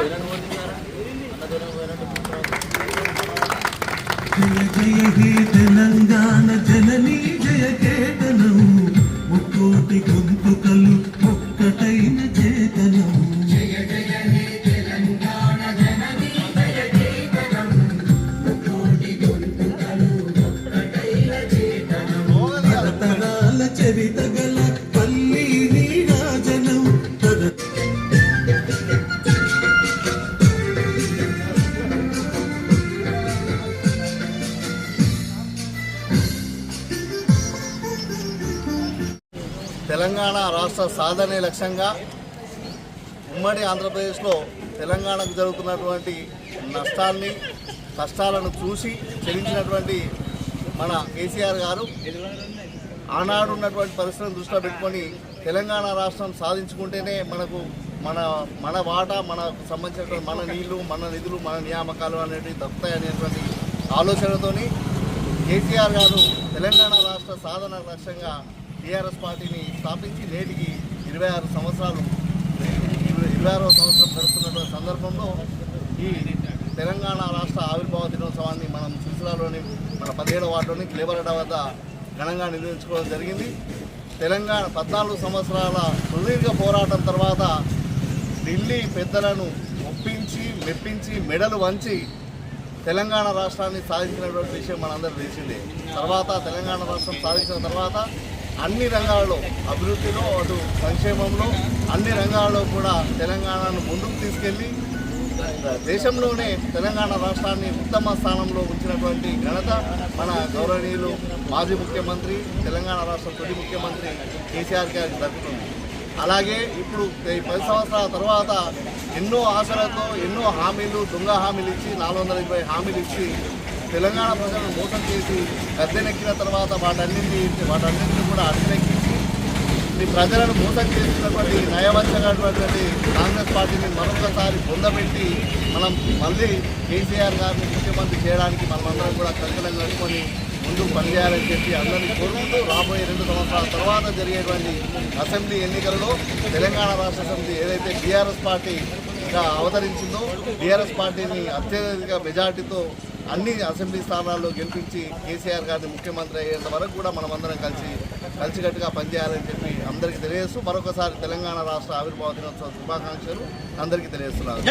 జయ హే తెలంగాణ జననీ జయ కేతనం ముక్కోటి గొంతుకలు ఒక్కటైన చేతనం. జయ జయ హే తెలంగాణ జననీ జయ కేతనం ముక్కోటి గొంతుకలు ఒక్కటైన చేతనం. తరతరాల చరిత గల పల్లి నీరాజనం. తెలంగాణ రాష్ట్ర సాధనే లక్ష్యంగా ఉమ్మడి ఆంధ్రప్రదేశ్లో తెలంగాణకు జరుగుతున్నటువంటి నష్టాన్ని కష్టాలను చూసి చెల్లించినటువంటి మన కేసీఆర్ గారు ఆనాడు ఉన్నటువంటి పరిస్థితులను దృష్టిలో పెట్టుకొని తెలంగాణ రాష్ట్రం సాధించుకుంటేనే మనకు మన వాటా మనకు సంబంధించినటువంటి మన నీళ్లు మన నిధులు మన నియామకాలు అనేవి దక్కుతాయనేటువంటి ఆలోచనతోని కేసీఆర్ గారు తెలంగాణ రాష్ట్ర సాధన లక్ష్యంగా టీఆర్ఎస్ పార్టీని స్థాపించి నేటికి 26వ సంవత్సరం గడుస్తున్నటువంటి సందర్భంలో ఈ తెలంగాణ రాష్ట్ర ఆవిర్భావ దినోత్సవాన్ని మనం సిరిసిల్లాలోని మన 17వ వార్డులోని క్లేబరడ వద్ద ఘనంగా నిర్వహించుకోవడం జరిగింది. తెలంగాణ 14 సంవత్సరాల సుదీర్ఘ పోరాటం తర్వాత ఢిల్లీ పెద్దలను ఒప్పించి మెప్పించి మెడలు వంచి తెలంగాణ రాష్ట్రాన్ని సాధించినటువంటి విషయం మనందరూ తెలిసిందే. తర్వాత తెలంగాణ రాష్ట్రం సాధించిన తర్వాత అన్ని రంగాల్లో అభివృద్ధిలో అటు సంక్షేమంలో అన్ని రంగాల్లో కూడా తెలంగాణను ముందుకు తీసుకెళ్ళి దేశంలోనే తెలంగాణ రాష్ట్రాన్ని ఉత్తమ స్థానంలో ఉంచినటువంటి ఘనత మన గౌరవనీయులు మాజీ ముఖ్యమంత్రి తెలంగాణ రాష్ట్ర తొలి ముఖ్యమంత్రి కేసీఆర్ గారికి దక్కుతుంది. అలాగే ఇప్పుడు 10 సంవత్సరాల తర్వాత ఎన్నో ఆశలతో ఎన్నో హామీలు దొంగ హామీలు ఇచ్చి 420 హామీలు ఇచ్చి తెలంగాణ ప్రజలను మోసం చేసి గద్దెనెక్కిన తర్వాత వాటన్నింటినీ కూడా అడ్డెక్కించి ఈ ప్రజలను మోసం చేసినటువంటి నయవంచమైనటువంటి కాంగ్రెస్ పార్టీని మరొకసారి పొందబెట్టి మనం మళ్ళీ కేసీఆర్ గారిని ముఖ్యమంత్రి చేయడానికి మనమందరం కూడా కంకణం కట్టుకొని ముందుకు పనిచేయాలని చెప్పి అందరినీ కోరుకుంటూ రాబోయే 2 సంవత్సరాల తర్వాత జరిగేటువంటి అసెంబ్లీ ఎన్నికలలో తెలంగాణ రాష్ట్ర సమితి ఏదైతే టీఆర్ఎస్ పార్టీగా అవతరించిందో టీఆర్ఎస్ పార్టీని అత్యధిక మెజార్టీతో అన్ని అసెంబ్లీ స్థానాల్లో గెలిపించి కేసీఆర్ గారిని ముఖ్యమంత్రి అయ్యేంత వరకు కూడా మనమందరం కలిసికట్టుగా పనిచేయాలని చెప్పి అందరికీ తెలియజేస్తూ మరొకసారి తెలంగాణ రాష్ట్ర ఆవిర్భావ దినోత్సవ శుభాకాంక్షలు అందరికీ తెలియజేస్తున్నారు.